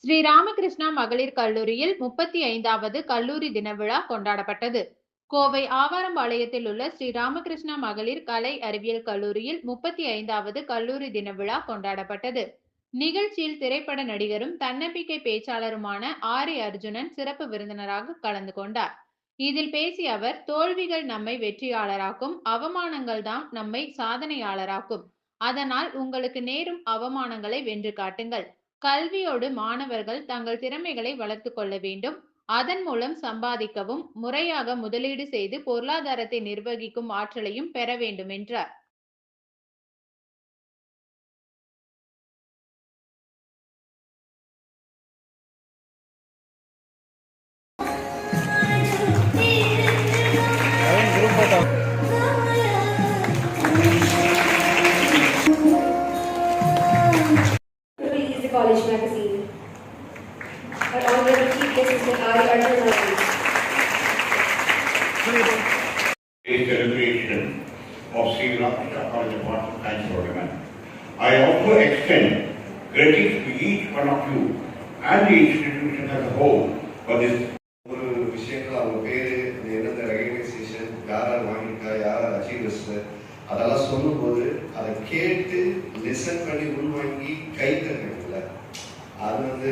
ஸ்ரீ ராமகிருஷ்ணா மகளிர் கல்லூரியில் 35வது கல்லூரி தின விழா கொண்டாடப்பட்டது. கோவை ஆவாரம்பாளையத்தில் உள்ள ஸ்ரீ ராமகிருஷ்ணா மகளிர் கலை அறிவியல் கல்லூரியில் 35வது கல்லூரி தின விழா கொண்டாடப்பட்டது. நிகழ்ச்சியில் திரைப்பட நடிகரும் தன்னம்பிக்கை பேச்சாளருமான ஆரி அர்ஜுனன் சிறப்பு விருந்தினராக கலந்து கொண்டார். இதில் பேசிய அவர், தோல்விகள் நம்மை வெற்றியாளராக்கும், அவமானங்கள் தான் நம்மை சாதனையாளராக்கும். அதனால் உங்களுக்கு நேரும் அவமானங்களை வென்று காட்டுங்கள். கல்வியோடு மாணவர்கள் தங்கள் திறமைகளை வளர்த்துக் கொள்ள வேண்டும். அதன் மூலம் சம்பாதிக்கவும், முறையாக முதலீடு செய்து பொருளாதாரத்தை நிர்வகிக்கும் ஆற்றலையும் பெற வேண்டும் என்றார். College magazine. Our honorable chief guest is Mr. Ari Arjun. A celebration of Sri Ramakrishna College of Arts and Science for Women. I also extend gratitude to each one of you and the institution as a whole for this. ஒரு விஷயங்கள் அவங்க பேரு எந்தெந்த recognition யாரார் வாங்கிட்டா யாரார் achievers அதெல்லாம் சொல்லும்போது அதை கேட்டு லிசன் பண்ணி உள்வாங்கி கை தட்டுல அது வந்து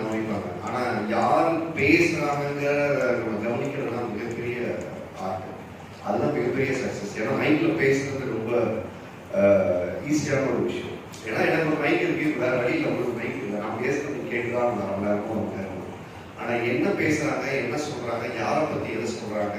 கவனிப்பாங்க. ஆனா யார் பேசுறாங்க நம்ம கவனிக்கிறதுனா மிகப்பெரிய ஆர்ட், அதுதான் மிகப்பெரிய சக்சஸ். ஏன்னா மைக்ல பேசுறது ரொம்ப ஈஸியான ஒரு விஷயம். ஏன்னா எனக்கு ஒரு மைக் இருக்கு, வேற வழியில் உங்களுக்கு மைக் இல்லை, நான் பேசுறது கேட்டுதான் ரொம்ப நேரம். ஆனா என்ன பேசுறாங்க, என்ன சொல்றாங்க, யாரை பத்தி எதை சொல்றாங்க,